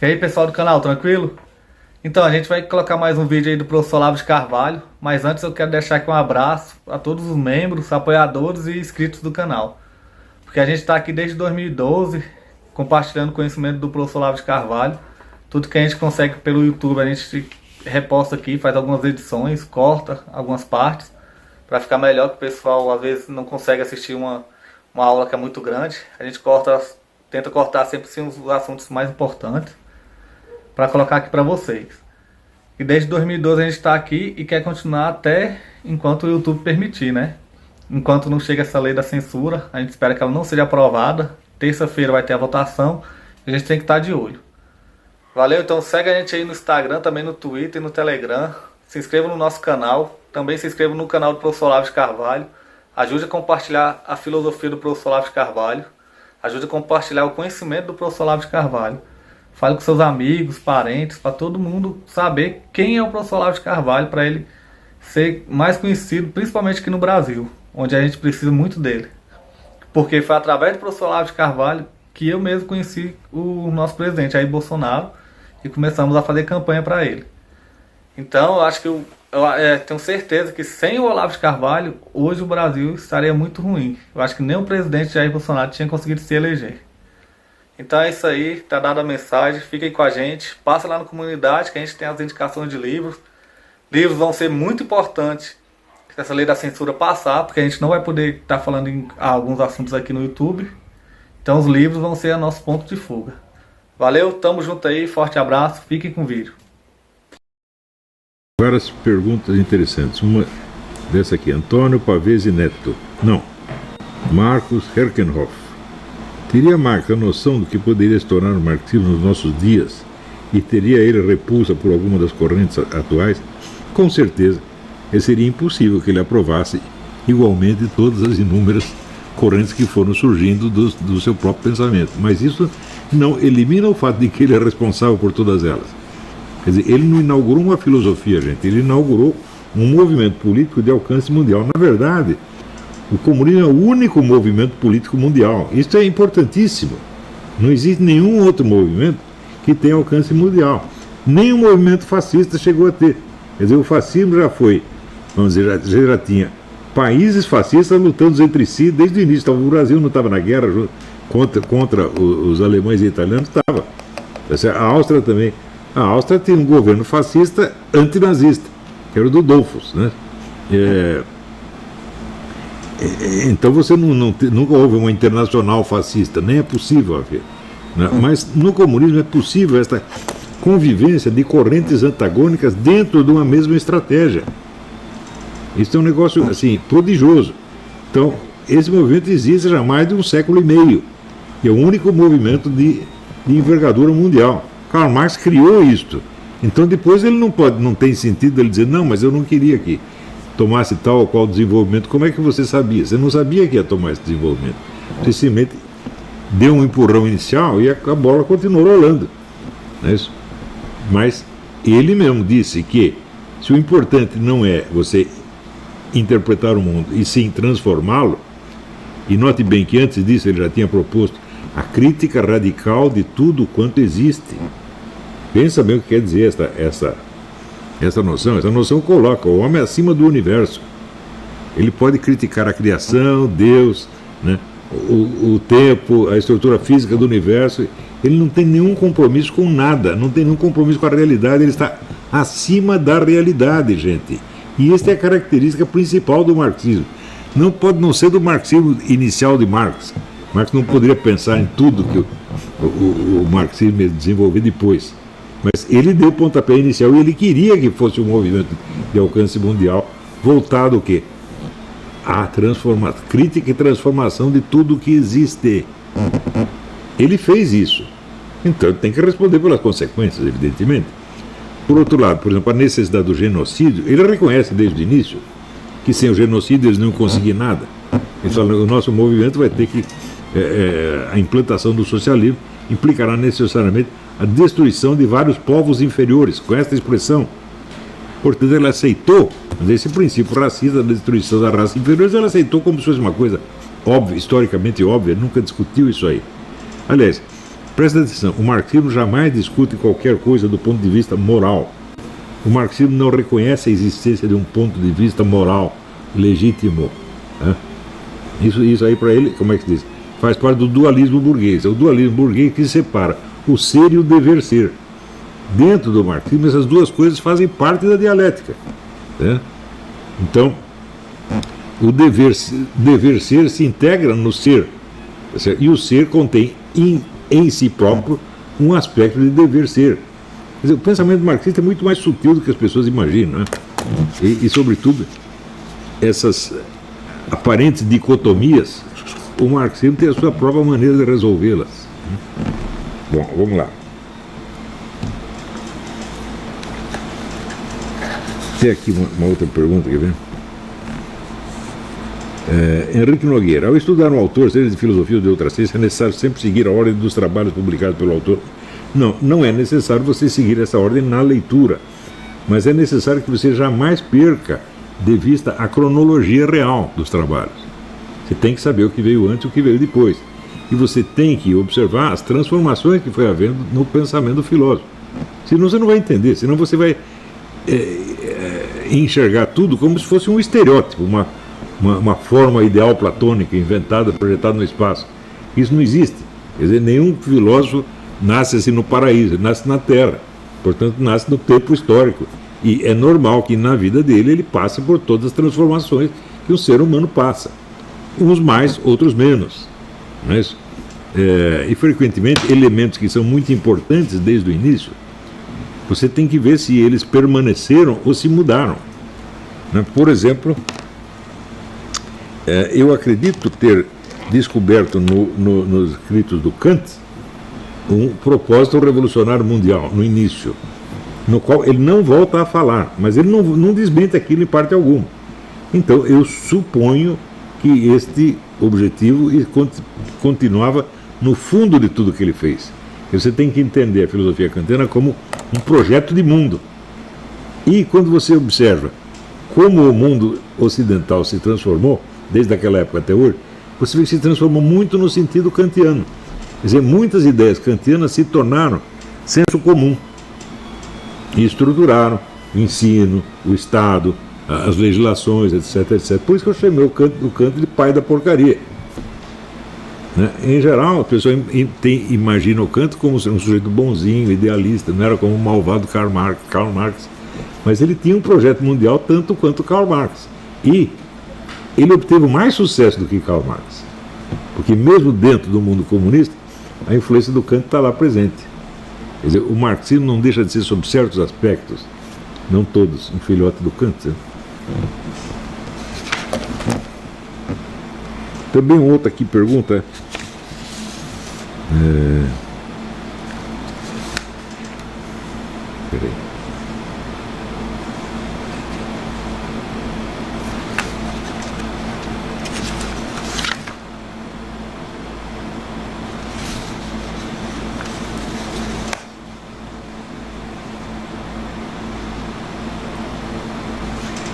E aí, pessoal do canal, tranquilo? Então, a gente vai colocar mais um vídeo aí do professor Olavo de Carvalho, mas antes eu quero deixar aqui um abraço a todos os membros, apoiadores e inscritos do canal. Porque a gente está aqui desde 2012, compartilhando conhecimento do professor Olavo de Carvalho. Tudo que a gente consegue pelo YouTube, a gente reposta aqui, faz algumas edições, corta algumas partes, para ficar melhor, que o pessoal às vezes não consegue assistir uma aula que é muito grande. A gente tenta cortar sempre sim, os assuntos mais importantes, para colocar aqui para vocês. E desde 2012 a gente está aqui e quer continuar até enquanto o YouTube permitir, né? Enquanto não chega essa lei da censura, a gente espera que ela não seja aprovada. Terça-feira vai ter a votação e a gente tem que estar de olho. Valeu, então segue a gente aí no Instagram, também no Twitter e no Telegram. Se inscreva no nosso canal, também se inscreva no canal do professor Olavo de Carvalho. Ajude a compartilhar a filosofia do professor Olavo de Carvalho. Ajude a compartilhar o conhecimento do professor Olavo de Carvalho. Fale com seus amigos, parentes, para todo mundo saber quem é o professor Olavo de Carvalho, para ele ser mais conhecido, principalmente aqui no Brasil, onde a gente precisa muito dele. Porque foi através do professor Olavo de Carvalho que eu mesmo conheci o nosso presidente, Jair Bolsonaro, e começamos a fazer campanha para ele. Então, eu acho que eu tenho certeza que sem o Olavo de Carvalho, hoje o Brasil estaria muito ruim. Eu acho que nem o presidente Jair Bolsonaro tinha conseguido se eleger. Então é isso aí, tá dada a mensagem, fiquem com a gente, passa lá na comunidade que a gente tem as indicações de livros. Livros vão ser muito importantes se essa lei da censura passar, porque a gente não vai poder estar falando em alguns assuntos aqui no YouTube. Então os livros vão ser o nosso ponto de fuga. Valeu, tamo junto aí, forte abraço, fiquem com o vídeo. Várias perguntas interessantes. Uma dessa aqui, Antônio Pavese Neto. Não, Marcos Herkenhoff. Teria Marx a noção do que poderia se tornar o marxismo nos nossos dias e teria ele repulsa por alguma das correntes atuais? Com certeza, seria impossível que ele aprovasse igualmente todas as inúmeras correntes que foram surgindo do seu próprio pensamento. Mas isso não elimina o fato de que ele é responsável por todas elas. Quer dizer, ele não inaugurou uma filosofia, gente, ele inaugurou um movimento político de alcance mundial. Na verdade, o comunismo é o único movimento político mundial. Isso é importantíssimo. Não existe nenhum outro movimento que tenha alcance mundial. Nem o movimento fascista chegou a ter. Quer dizer, o fascismo já foi, vamos dizer, já tinha países fascistas lutando entre si desde o início. Então, o Brasil não estava na guerra contra os alemães e italianos, estava. A Áustria também. A Áustria tinha um governo fascista antinazista, que era o do Dollfuss, né? Então você nunca houve uma internacional fascista, nem é possível haver. Né? Mas no comunismo é possível esta convivência de correntes antagônicas dentro de uma mesma estratégia. Isso é um negócio assim, prodigioso. Então, esse movimento existe já há mais de um século e meio. E é o único movimento de envergadura mundial. Karl Marx criou isto. Então depois ele não tem sentido ele dizer, não, mas eu não queria que tomasse tal ou qual desenvolvimento. Como é que você sabia? Você não sabia que ia tomar esse desenvolvimento. Você simplesmente deu um empurrão inicial e a bola continuou rolando. Não é isso? Mas ele mesmo disse que se o importante não é você interpretar o mundo e sim transformá-lo, e note bem que antes disso ele já tinha proposto a crítica radical de tudo quanto existe. Pensa bem o que quer dizer essa noção. Essa noção coloca o homem acima do universo. Ele pode criticar a criação, Deus, né, o tempo, a estrutura física do universo. Ele não tem nenhum compromisso com nada, não tem nenhum compromisso com a realidade. Ele está acima da realidade, gente. E esta é a característica principal do marxismo. Não pode não ser do marxismo inicial de Marx. Marx não poderia pensar em tudo que o marxismo ia desenvolver depois. Mas ele deu o pontapé inicial e ele queria que fosse um movimento de alcance mundial voltado o quê? À crítica e transformação de tudo que existe. Ele fez isso. Então ele tem que responder pelas consequências, evidentemente. Por outro lado, por exemplo, a necessidade do genocídio, ele reconhece desde o início que sem o genocídio eles não iam conseguir nada. Ele fala, o nosso movimento vai ter que... a implantação do socialismo implicará necessariamente a destruição de vários povos inferiores, com esta expressão. Portanto, ele aceitou, mas esse princípio racista da destruição da raça inferior, ele aceitou como se fosse uma coisa óbvia, historicamente óbvia, nunca discutiu isso aí. Aliás, Presta atenção, o marxismo jamais discute qualquer coisa do ponto de vista moral. O marxismo não reconhece a existência de um ponto de vista moral legítimo. Né? Isso aí para ele, como é que se diz? Faz parte do dualismo burguês. É o dualismo burguês que separa o ser e o dever ser. Dentro do marxismo, essas duas coisas fazem parte da dialética. Né? Então, o dever ser se integra no ser. E o ser contém em si próprio um aspecto de dever ser. Quer dizer, o pensamento marxista é muito mais sutil do que as pessoas imaginam. Né? E sobretudo, essas aparentes dicotomias, o marxismo tem a sua própria maneira de resolvê-las. Bom, vamos lá. Tem aqui uma outra pergunta, quer ver? Henrique Nogueira. Ao estudar um autor, seja de filosofia ou de outra ciência, é necessário sempre seguir a ordem dos trabalhos publicados pelo autor? Não, não é necessário você seguir essa ordem na leitura, mas é necessário que você jamais perca de vista a cronologia real dos trabalhos. Você tem que saber o que veio antes e o que veio depois. E você tem que observar as transformações que foi havendo no pensamento do filósofo. Senão você não vai entender, senão você vai enxergar tudo como se fosse um estereótipo, uma forma ideal platônica inventada, projetada no espaço. Isso não existe. Quer dizer, nenhum filósofo nasce assim no paraíso, ele nasce na Terra. Portanto, nasce no tempo histórico. E é normal que na vida dele ele passe por todas as transformações que o ser humano passa. Uns mais, outros menos. Não é isso? E frequentemente elementos que são muito importantes desde o início, você tem que ver se eles permaneceram ou se mudaram. Né? Por exemplo, eu acredito ter descoberto nos escritos do Kant um propósito revolucionário mundial, no início, no qual ele não volta a falar, mas ele não desmente aquilo em parte alguma. Então eu suponho que este objetivo continuava no fundo de tudo que ele fez. Você tem que entender a filosofia kantiana como um projeto de mundo. E quando você observa como o mundo ocidental se transformou, desde aquela época até hoje, você vê que se transformou muito no sentido kantiano. Quer dizer, muitas ideias kantianas se tornaram senso comum e estruturaram o ensino, o Estado, as legislações, etc, etc. Por isso que eu chamei o Kant de pai da porcaria. Né? Em geral, a pessoa imagina o Kant como um sujeito bonzinho, idealista, não era como o malvado Karl Marx. Mas ele tinha um projeto mundial tanto quanto Karl Marx. E ele obteve mais sucesso do que Karl Marx. Porque mesmo dentro do mundo comunista, a influência do Kant está lá presente. Quer dizer, o marxismo não deixa de ser, sob certos aspectos, não todos, um filhote do Kant. Né? Também um outro aqui pergunta. Peraí.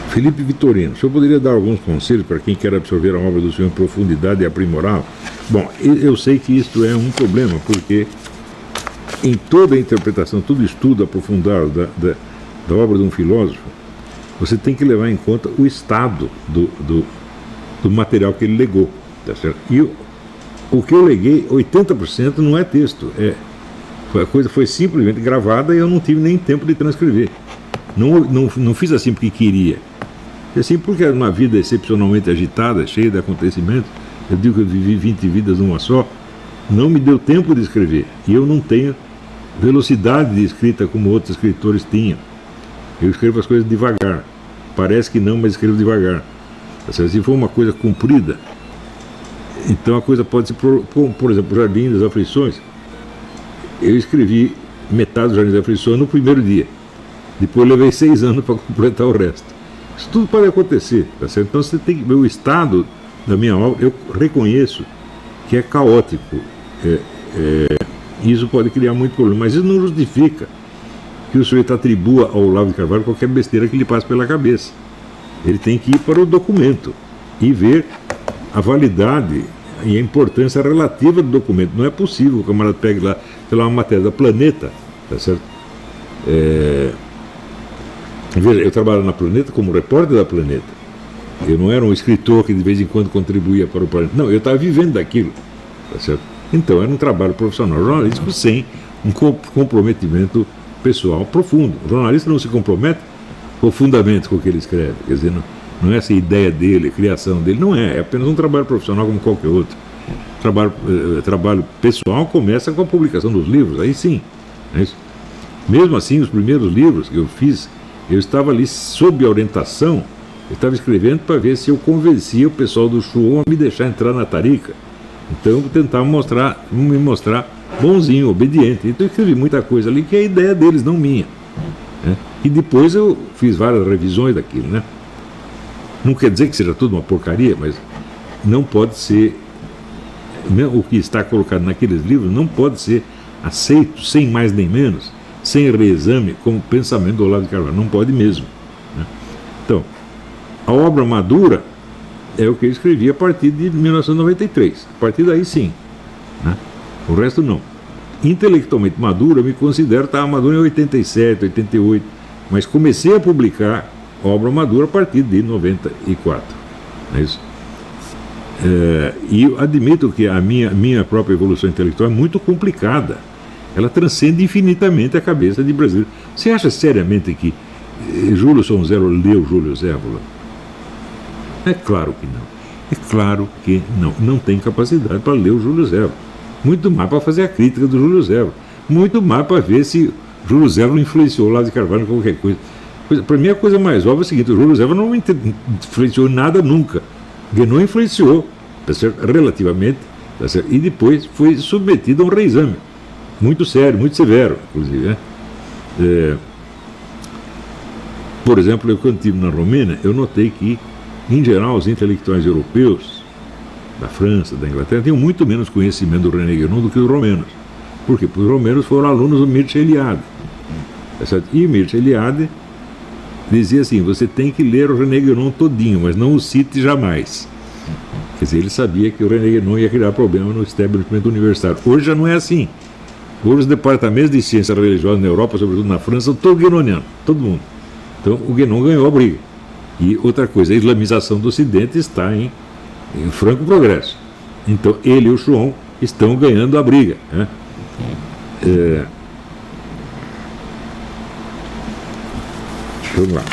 Felipe Vitorino, o senhor poderia dar alguns conselhos para quem quer absorver a obra do senhor em profundidade e aprimorá-la? Bom, eu sei que isto é um problema, porque em toda a interpretação, todo estudo aprofundado da obra de um filósofo, você tem que levar em conta o estado do material que ele legou. Tá certo? E o que eu leguei, 80% não é texto. A coisa foi simplesmente gravada e eu não tive nem tempo de transcrever. Não fiz assim porque queria. Assim, porque era uma vida excepcionalmente agitada, cheia de acontecimentos. Eu digo que eu vivi 20 vidas numa só. Não me deu tempo de escrever. E eu não tenho velocidade de escrita como outros escritores tinham. Eu escrevo as coisas devagar. Parece que não, mas escrevo devagar. Se for uma coisa comprida, então a coisa pode ser, por exemplo, o Jardim das Aflições. Eu escrevi metade do Jardim das Aflições no primeiro dia. Depois levei 6 anos para completar o resto. Isso tudo pode acontecer, tá certo? Então você tem que ver o estado da minha obra. Eu reconheço que é caótico. Isso pode criar muito problema, mas isso não justifica que o sujeito atribua ao Olavo de Carvalho qualquer besteira que lhe passe pela cabeça. Ele tem que ir para o documento e ver a validade, e a importância relativa do documento. Não é possível o camarada pegue lá, sei lá, uma matéria da Planeta, tá certo? Veja, eu trabalho na Planeta como repórter da Planeta. Eu não era um escritor que de vez em quando contribuía para o Planeta. Não, eu estava vivendo daquilo, tá certo? Então era um trabalho profissional jornalístico sem um comprometimento pessoal profundo. O jornalista não se compromete profundamente com o que ele escreve, quer dizer, não é essa ideia dele, a criação dele, não é apenas um trabalho profissional como qualquer outro. Trabalho pessoal começa com a publicação dos livros, aí sim. É isso. Mesmo assim, os primeiros livros que eu fiz, eu estava ali sob orientação, eu estava escrevendo para ver se eu convencia o pessoal do Shuon a me deixar entrar na Tarica. Então eu tentava me mostrar bonzinho, obediente. Então eu escrevi muita coisa ali que é a ideia deles, não minha. Né? E depois eu fiz várias revisões daquilo, né? Não quer dizer que seja tudo uma porcaria, mas não pode ser, o que está colocado naqueles livros não pode ser aceito sem mais nem menos, sem reexame, como pensamento do Olavo de Carvalho. Não pode mesmo. Né? Então, a obra madura é o que eu escrevi a partir de 1993. A partir daí sim. Né? O resto não. Intelectualmente maduro, eu me considero estar maduro em 87, 88. Mas comecei a publicar obra madura a partir de 94. É isso? E eu admito que a minha própria evolução intelectual é muito complicada. Ela transcende infinitamente a cabeça de brasileiro. Você acha seriamente que Júlio Sonzelo leu Júlio Zévola? É claro que não. É claro que não. Não tem capacidade para ler o Júlio Zévola. Muito mais para fazer a crítica do Júlio Zévola. Muito mais para ver se Júlio Zévola influenciou o Olavo de Carvalho em qualquer coisa. Para mim a coisa mais óbvia é o seguinte: o Júlio Zévola não influenciou nada nunca. Guénon influenciou, tá certo? Relativamente, tá certo? E depois foi submetido a um reexame. Muito sério, muito severo, inclusive. Né? Por exemplo, eu quando estive na Romênia, eu notei que, em geral, os intelectuais europeus, da França, da Inglaterra, tinham muito menos conhecimento do René Guénon do que os romenos. Por quê? Porque os romenos foram alunos do Mircea Eliade. Tá certo? E Mircea Eliade dizia assim: você tem que ler o René Guénon todinho, mas não o cite jamais. Quer dizer, ele sabia que o René Guénon ia criar problema no estabelecimento universitário. Hoje já não é assim. Hoje os departamentos de ciência religiosa na Europa, sobretudo na França, são todos guénonianos, todo mundo. Então o Guénon ganhou a briga. E outra coisa, a islamização do Ocidente está em franco progresso. Então ele e o Shuon estão ganhando a briga. Né? Vamos lá.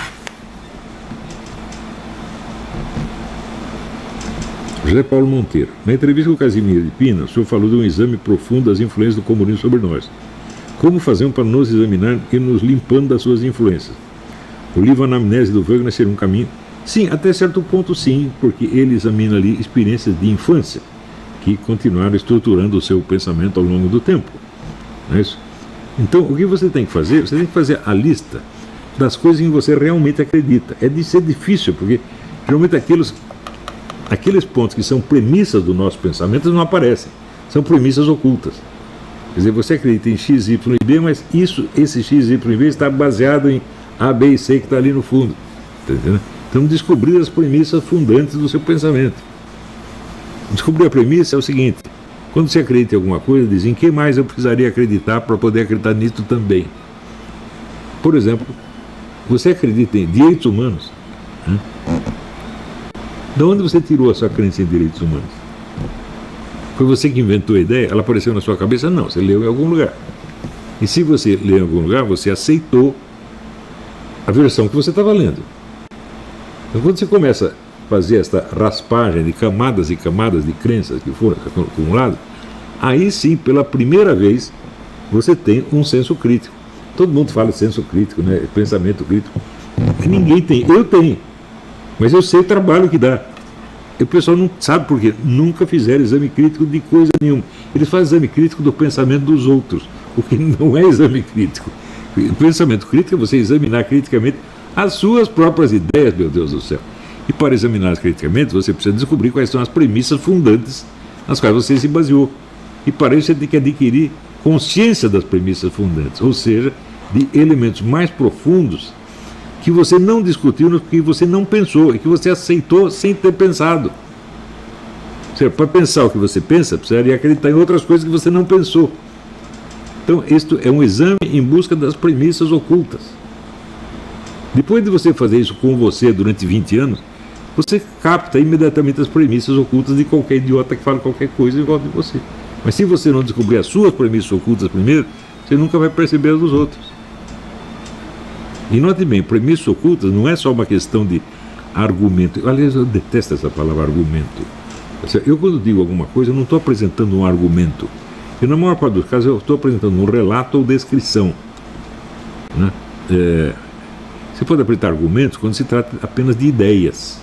José Paulo Monteiro. Na entrevista com o Casimiro de Pina, o senhor falou de um exame profundo das influências do comunismo sobre nós. Como fazemos para nos examinar e nos limpando das suas influências? O livro Anamnese do Wagner seria um caminho? Sim, até certo ponto sim, porque ele examina ali experiências de infância que continuaram estruturando o seu pensamento ao longo do tempo. Não é isso? Então, o que você tem que fazer? Você tem que fazer a lista das coisas em que você realmente acredita. É de ser difícil, porque geralmente aqueles pontos que são premissas do nosso pensamento não aparecem. São premissas ocultas. Quer dizer, você acredita em X, Y e B, mas esse X, Y e B está baseado em A, B e C que está ali no fundo. Está entendendo? Então, descobrir as premissas fundantes do seu pensamento. Descobrir a premissa é o seguinte: quando você acredita em alguma coisa, diz em que mais eu precisaria acreditar para poder acreditar nisso também. Por exemplo, você acredita em direitos humanos? De onde você tirou a sua crença em direitos humanos? Foi você que inventou a ideia? Ela apareceu na sua cabeça? Não, você leu em algum lugar. E se você leu em algum lugar, você aceitou a versão que você estava lendo. Então, quando você começa a fazer esta raspagem de camadas e camadas de crenças que foram acumuladas, aí sim, pela primeira vez, você tem um senso crítico. Todo mundo fala de senso crítico, né? Pensamento crítico. Ninguém tem. Eu tenho. Mas eu sei o trabalho que dá. E o pessoal não sabe por quê. Nunca fizeram exame crítico de coisa nenhuma. Eles fazem exame crítico do pensamento dos outros, o que não é exame crítico. O pensamento crítico é você examinar criticamente as suas próprias ideias, meu Deus do céu. E para examiná-las criticamente, você precisa descobrir quais são as premissas fundantes nas quais você se baseou. E para isso você tem que adquirir consciência das premissas fundantes, ou seja, de elementos mais profundos que você não discutiu, que você não pensou e que você aceitou sem ter pensado. Para pensar o que você pensa, precisaria acreditar em outras coisas que você não pensou. Então, isto é um exame em busca das premissas ocultas. Depois de você fazer isso com você durante 20 anos, você capta imediatamente as premissas ocultas de qualquer idiota que fale qualquer coisa em volta de você. Mas se você não descobrir as suas premissas ocultas primeiro, você nunca vai perceber as dos outros. E note bem, premissas ocultas não é só uma questão de argumento. Aliás, eu detesto essa palavra argumento. Eu, quando digo alguma coisa, eu não estou apresentando um argumento. E na maior parte dos casos eu estou apresentando um relato ou descrição. Né? Você pode apresentar argumentos quando se trata apenas de ideias.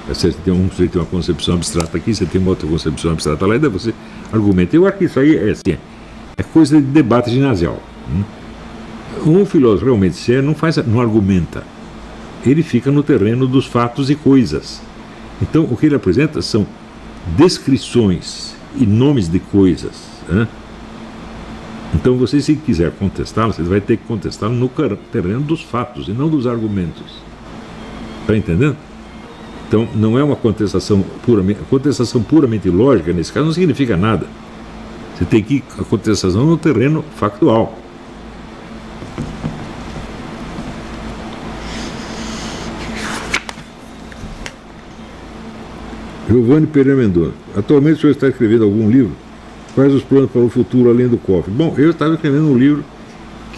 Você tem uma concepção abstrata aqui, você tem uma outra concepção abstrata lá, e daí você argumenta. Eu acho que isso aí é coisa de debate ginasial. Um filósofo realmente sério não argumenta. Ele fica no terreno dos fatos e coisas. Então, o que ele apresenta são descrições e nomes de coisas. Então, você, se quiser contestá-lo, você vai ter que contestá-lo no terreno dos fatos e não dos argumentos. Está entendendo? Então, não é uma contestação puramente lógica, nesse caso, não significa nada. Você tem que ir a contestação no terreno factual. Giovanni Pereira Mendonça. Atualmente o senhor está escrevendo algum livro? Quais os planos para o futuro além do cofre? Bom, eu estava escrevendo um livro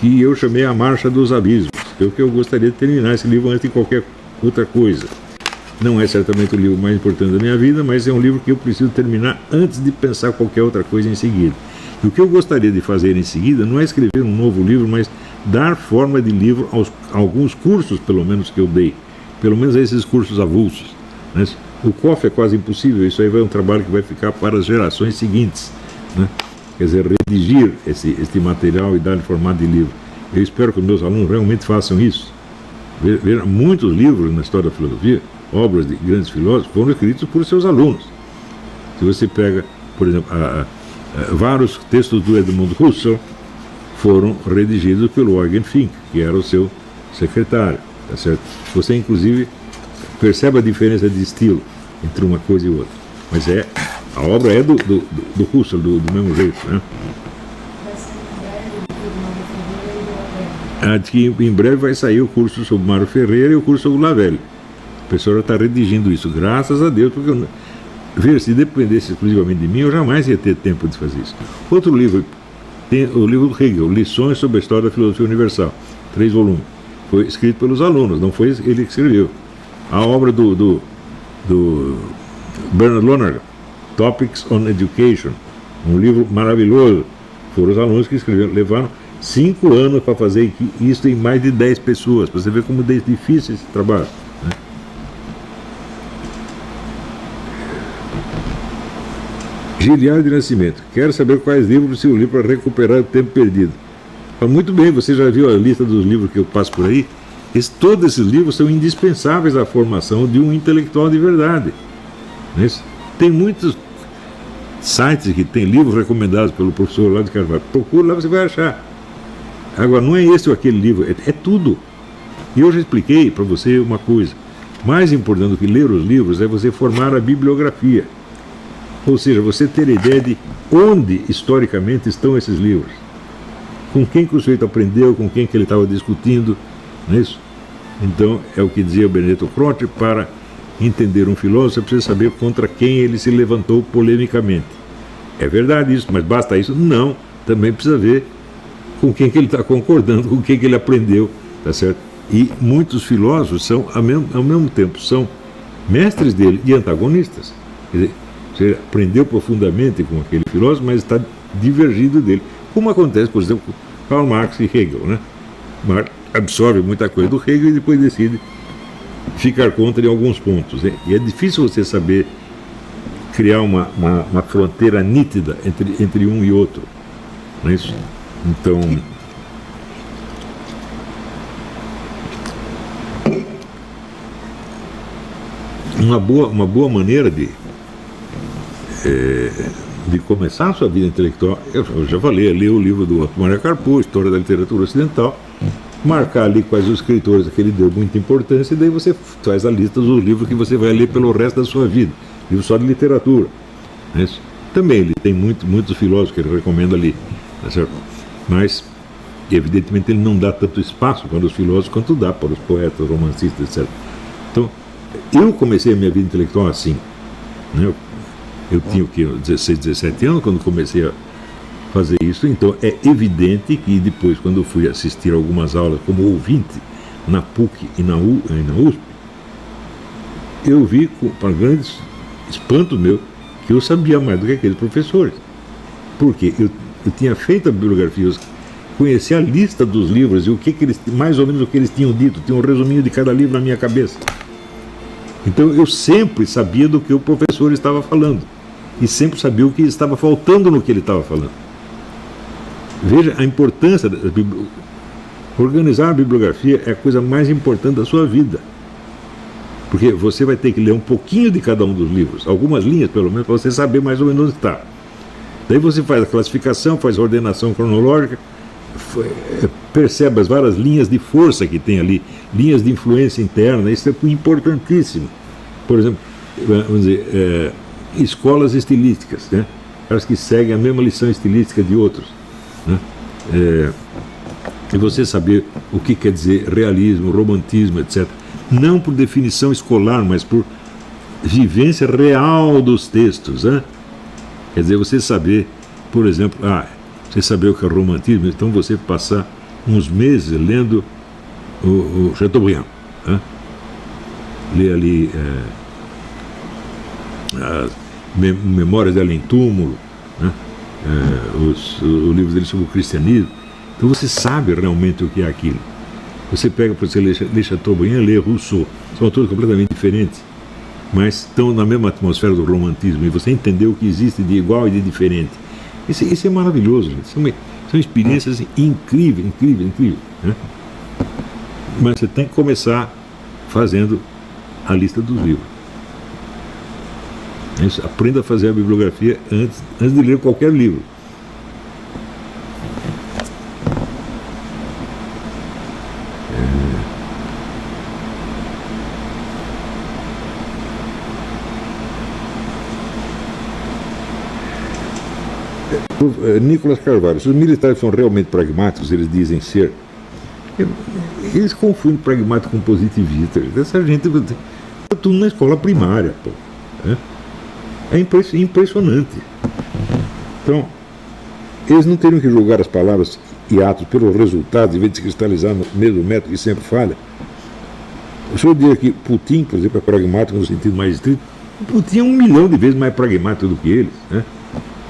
que eu chamei A Marcha dos Abismos, que eu gostaria de terminar esse livro antes de qualquer outra coisa. Não é certamente o livro mais importante da minha vida, mas é um livro que eu preciso terminar antes de pensar qualquer outra coisa em seguida. E o que eu gostaria de fazer em seguida não é escrever um novo livro, mas dar forma de livro a alguns cursos, pelo menos, que eu dei. Pelo menos a esses cursos avulsos. Né? O cofre é quase impossível, isso aí vai um trabalho que vai ficar para as gerações seguintes. Né? Quer dizer, redigir este material e dar-lhe formato de livro. Eu espero que os meus alunos realmente façam isso. Muitos livros na história da filosofia, obras de grandes filósofos, foram escritos por seus alunos. Se você pega, por exemplo, vários textos do Edmund Husserl foram redigidos pelo Eugen Fink, que era o seu secretário. Tá certo? Você, inclusive, percebe a diferença de estilo entre uma coisa e outra. Mas a obra é do Husserl, do mesmo jeito. Né? Que em breve vai sair o curso sobre Mário Ferreira e o curso sobre Lavelle. A pessoa está redigindo isso, graças a Deus, porque se dependesse exclusivamente de mim, eu jamais ia ter tempo de fazer isso. Outro livro, tem o livro do Hegel, Lições sobre a História da Filosofia Universal, 3 volumes. Foi escrito pelos alunos, não foi ele que escreveu. A obra do Bernard Lonergan, Topics on Education, um livro maravilhoso. Foram os alunos que escreveram, levaram 5 anos para fazer isso em mais de 10 pessoas, para você ver como é difícil esse trabalho. Né? Giliard de Nascimento, quero saber quais livros se o livro para recuperar o tempo perdido. Muito bem, você já viu a lista dos livros que eu passo por aí? Todos esses livros são indispensáveis à formação de um intelectual de verdade. Não é isso? Tem muitos sites que tem livros recomendados pelo professor lá de Carvalho. Procura lá, você vai achar. Agora, não é esse ou aquele livro, é tudo. E eu já expliquei para você uma coisa. Mais importante do que ler os livros é você formar a bibliografia. Ou seja, você ter ideia de onde historicamente estão esses livros. Com quem que o sujeito aprendeu, com quem que ele estava discutindo. Não é isso? Então, é o que dizia o Benedetto Croce, para entender um filósofo, você precisa saber contra quem ele se levantou polemicamente. É verdade isso, mas basta isso? Não. Também precisa ver com quem que ele está concordando, com quem que ele aprendeu, tá certo? E muitos filósofos são, ao mesmo tempo, são mestres dele e antagonistas. Quer dizer, você aprendeu profundamente com aquele filósofo, mas está divergido dele. Como acontece, por exemplo, com Karl Marx e Hegel, né? Marx absorve muita coisa do Hegel e depois decide ficar contra em alguns pontos. Né? E é difícil você saber criar uma fronteira nítida entre um e outro. Não é isso? Então, uma boa maneira de começar a sua vida intelectual, eu já falei, ler o livro do Maria Carpo, História da Literatura Ocidental, marcar ali quais os escritores a que ele deu muita importância, e daí você faz a lista dos livros que você vai ler pelo resto da sua vida. livro só de literatura. Né? Também ele tem muitos filósofos que ele recomenda ali, tá certo? Mas, evidentemente, ele não dá tanto espaço para os filósofos quanto dá para os poetas, romancistas, etc. Então, eu comecei a minha vida intelectual assim. Né? Eu tinha o quê? 16, 17 anos quando comecei a fazer isso, então é evidente que depois, quando eu fui assistir algumas aulas como ouvinte na PUC e na USP, eu vi, para grande espanto meu, que eu sabia mais do que aqueles professores. Porque eu tinha feito a bibliografia, eu conhecia a lista dos livros e o que eles, mais ou menos o que eles tinham dito, tinha um resuminho de cada livro na minha cabeça. Então eu sempre sabia do que o professor estava falando e sempre sabia o que estava faltando no que ele estava falando. Veja a importância da organizar a bibliografia é a coisa mais importante da sua vida. Porque você vai ter que ler um pouquinho de cada um dos livros, algumas linhas pelo menos, para você saber mais ou menos onde está. Daí você faz a classificação, faz a ordenação cronológica, percebe as várias linhas de força que tem ali, linhas de influência interna, isso é importantíssimo. Por exemplo, vamos dizer, escolas estilísticas, né? Elas que seguem a mesma lição estilística de outros. Né? E você saber o que quer dizer realismo, romantismo, etc. Não por definição escolar, mas por vivência real dos textos. Né? Quer dizer, você saber, por exemplo, você saber o que é romantismo, então você passar uns meses lendo o Chateaubriand. Né? Ler ali as Memórias de Além Túmulo, né? O livro dele sobre o cristianismo. Então você sabe realmente o que é aquilo. Você pega para você ler Chateaubriand, ler Rousseau, são autores completamente diferentes, mas estão na mesma atmosfera do romantismo, e você entendeu o que existe de igual e de diferente. Isso é maravilhoso, gente. São experiências incríveis, né? Mas você tem que começar fazendo a lista dos livros. Aprenda a fazer a bibliografia antes de ler qualquer livro. Nicolas Carvalho, se os militares são realmente pragmáticos, eles dizem ser, eles confundem pragmático com positivista. Essa gente está tudo na escola primária, pô. É impressionante. Então, eles não teriam que julgar as palavras e atos pelos resultados, em vez de se cristalizar no mesmo método que sempre falha. O senhor diz que Putin, por exemplo, é pragmático no sentido mais estrito. O Putin é 1 milhão de vezes mais pragmático do que eles. Né?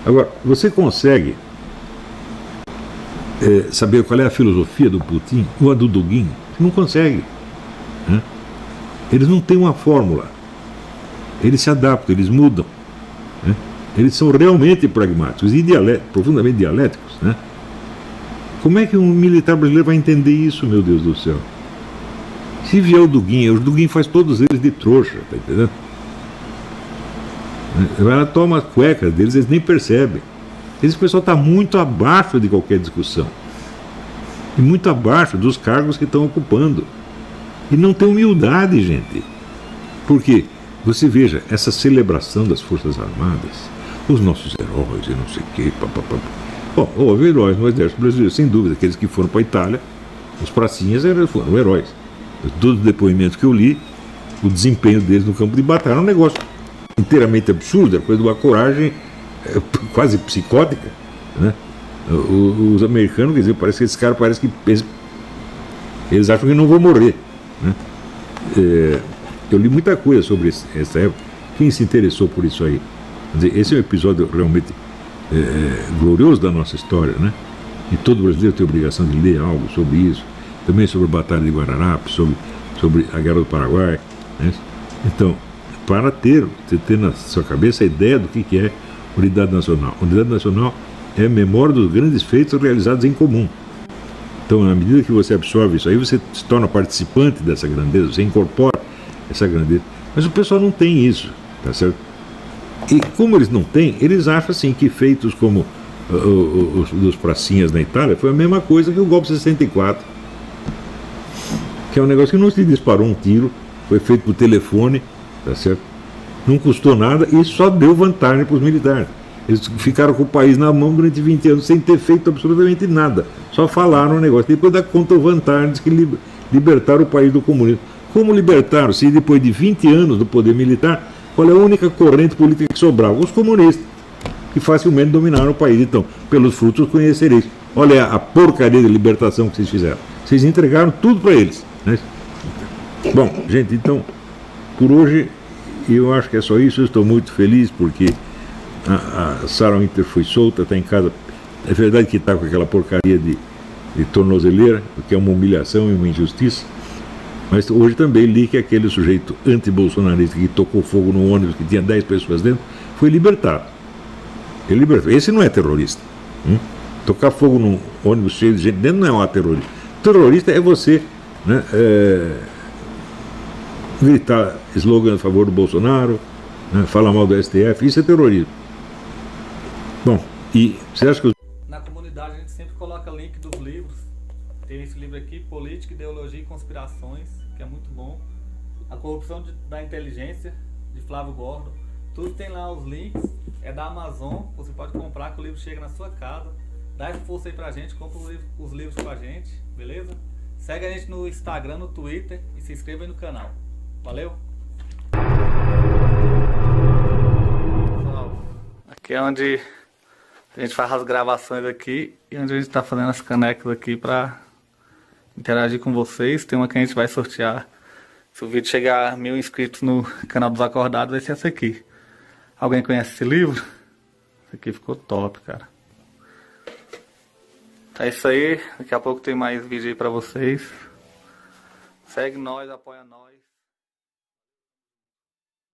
Agora, você consegue saber qual é a filosofia do Putin ou a do Dugin? Você não consegue. Né? Eles não têm uma fórmula. Eles se adaptam, eles mudam. Né? Eles são realmente pragmáticos e profundamente dialéticos. Né? Como é que um militar brasileiro vai entender isso, meu Deus do céu? Se vier o Dugin faz todos eles de trouxa, tá entendendo? Ela toma as cuecas deles, eles nem percebem. Esse pessoal está muito abaixo de qualquer discussão. E muito abaixo dos cargos que estão ocupando. E não tem humildade, gente. Por quê? Você veja, essa celebração das Forças Armadas, os nossos heróis e não sei o quê, Bom, houve heróis no Exército Brasileiro, sem dúvida. Aqueles que foram para a Itália, os pracinhas foram heróis. Todos os depoimentos que eu li, o desempenho deles no campo de batalha é um negócio inteiramente absurdo, é coisa de uma coragem quase psicótica. Né? Os americanos, quer dizer, parece que esses caras parecem que eles acham que não vão morrer. Né? Eu li muita coisa sobre essa época. Quem se interessou por isso aí? Quer dizer, esse é um episódio realmente glorioso da nossa história, né? E todo brasileiro tem a obrigação de ler algo sobre isso. Também sobre a Batalha de Guararapes, sobre a Guerra do Paraguai. Né? Então, para você ter na sua cabeça a ideia do que é unidade nacional. Unidade nacional é a memória dos grandes feitos realizados em comum. Então, na medida que você absorve isso aí, você se torna participante dessa grandeza, você incorpora essa grandeza. Mas o pessoal não tem isso, tá certo? E como eles não têm, eles acham assim que feitos como os dos pracinhas na Itália foi a mesma coisa que o golpe de 64, que é um negócio que não se disparou um tiro, foi feito por telefone, tá certo? Não custou nada e só deu vantagem para os militares. Eles ficaram com o país na mão durante 20 anos sem ter feito absolutamente nada. Só falaram o negócio. Depois da conta vantagens que libertaram o país do comunismo. Como libertaram, se depois de 20 anos do poder militar, qual é a única corrente política que sobrava? Os comunistas, que facilmente dominaram o país. Então, pelos frutos conhecereis. Olha a porcaria de libertação que vocês fizeram. Vocês entregaram tudo para eles, né? Bom, gente, então, por hoje, eu acho que é só isso. Eu estou muito feliz porque a Sarah Winter foi solta, está em casa. É verdade que está com aquela porcaria de tornozeleira, que é uma humilhação e uma injustiça. Mas hoje também li que aquele sujeito anti-bolsonarista que tocou fogo no ônibus, que tinha 10 pessoas dentro, foi libertado. Ele libertou. Esse não é terrorista. Tocar fogo num ônibus cheio de gente dentro não é um terrorista. Terrorista é você, né, gritar slogan a favor do Bolsonaro, né, falar mal do STF. Isso é terrorismo. Bom, e você acha que Na comunidade a gente sempre coloca link dos livros. Tem esse livro aqui, Política, Ideologia e Conspirações, que é muito bom. A Corrupção da Inteligência, de Flávio Gordon. Tudo tem lá os links. É da Amazon, você pode comprar que o livro chega na sua casa. Dá essa força aí pra gente, compra os livros com a gente, beleza? Segue a gente no Instagram, no Twitter e se inscreva aí no canal. Valeu! Pessoal, aqui é onde a gente faz as gravações aqui e onde a gente tá fazendo as canecas aqui pra interagir com vocês. Tem uma que a gente vai sortear. Se o vídeo chegar a 1000 inscritos no canal dos Acordados, vai ser essa aqui. Alguém conhece esse livro? Esse aqui ficou top, cara. É isso aí. Daqui a pouco tem mais vídeo aí pra vocês. Segue nós, apoia nós.